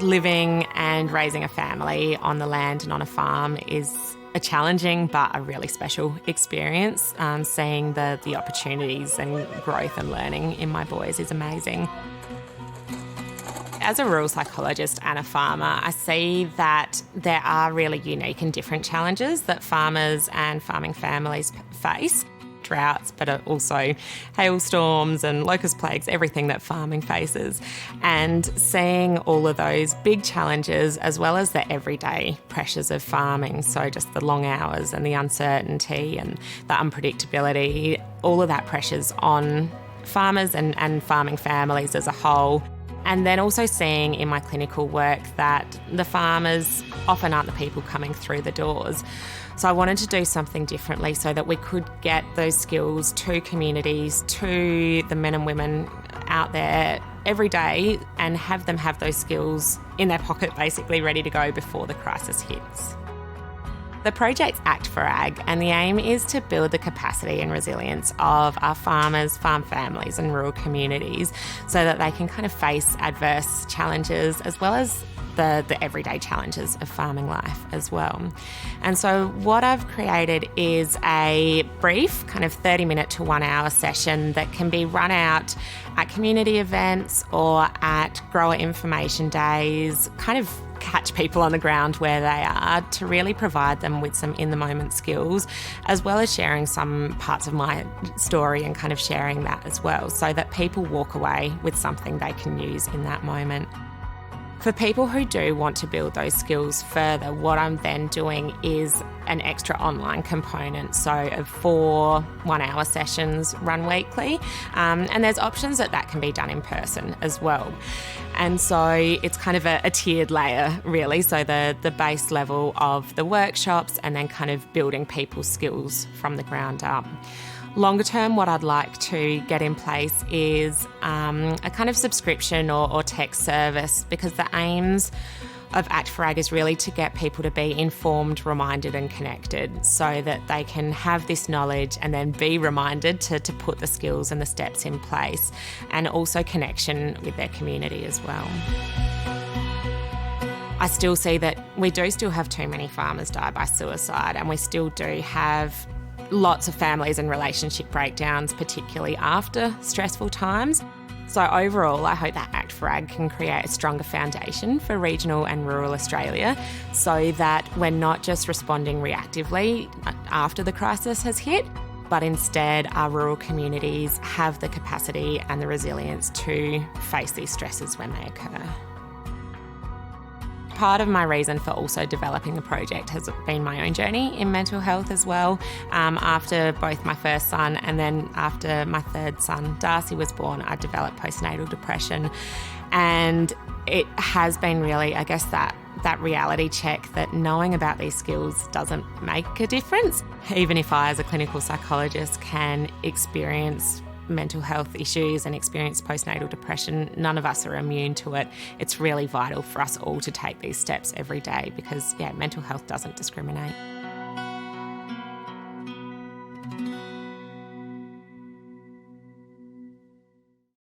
living and raising a family on the land and on a farm is a challenging but a really special experience. Seeing the opportunities and growth and learning in my boys is amazing. As a rural psychologist and a farmer, I see that there are really unique and different challenges that farmers and farming families face. Droughts, but also hailstorms and locust plagues, everything that farming faces. And seeing all of those big challenges as well as the everyday pressures of farming, so just the long hours and the uncertainty and the unpredictability, all of that pressures on farmers and farming families as a whole. And then also seeing in my clinical work that the farmers often aren't the people coming through the doors. So I wanted to do something differently so that we could get those skills to communities, to the men and women out there every day, and have them have those skills in their pocket, basically ready to go before the crisis hits. The project's Act for Ag, and the aim is to build the capacity and resilience of our farmers, farm families and rural communities so that they can kind of face adverse challenges as well as the everyday challenges of farming life as well. And so what I've created is a brief kind of 30-minute to 1 hour session that can be run out at community events or at grower information days, kind of catch people on the ground where they are to really provide them with some in-the-moment skills, as well as sharing some parts of my story and kind of sharing that as well, so that people walk away with something they can use in that moment. For people who do want to build those skills further, what I'm then doing is an extra online component, so of 4 1-hour sessions run weekly, and there's options that can be done in person as well. And so it's kind of a tiered layer really, so the base level of the workshops and then kind of building people's skills from the ground up. Longer term, what I'd like to get in place is a kind of subscription or tech service, because the aims of Act for Ag is really to get people to be informed, reminded and connected so that they can have this knowledge and then be reminded to put the skills and the steps in place, and also connection with their community as well. I still see that we do still have too many farmers die by suicide, and we still do have lots of families and relationship breakdowns, particularly after stressful times. So overall, I hope that Act for Ag can create a stronger foundation for regional and rural Australia so that we're not just responding reactively after the crisis has hit, but instead our rural communities have the capacity and the resilience to face these stresses when they occur. Part of my reason for also developing the project has been my own journey in mental health as well. After both my first son and then after my third son, Darcy, was born, I developed postnatal depression. And it has been really, I guess, that reality check that knowing about these skills doesn't make a difference. Even if I, as a clinical psychologist, can experience mental health issues and experience postnatal depression, none of us are immune to it. It's really vital for us all to take these steps every day because, mental health doesn't discriminate.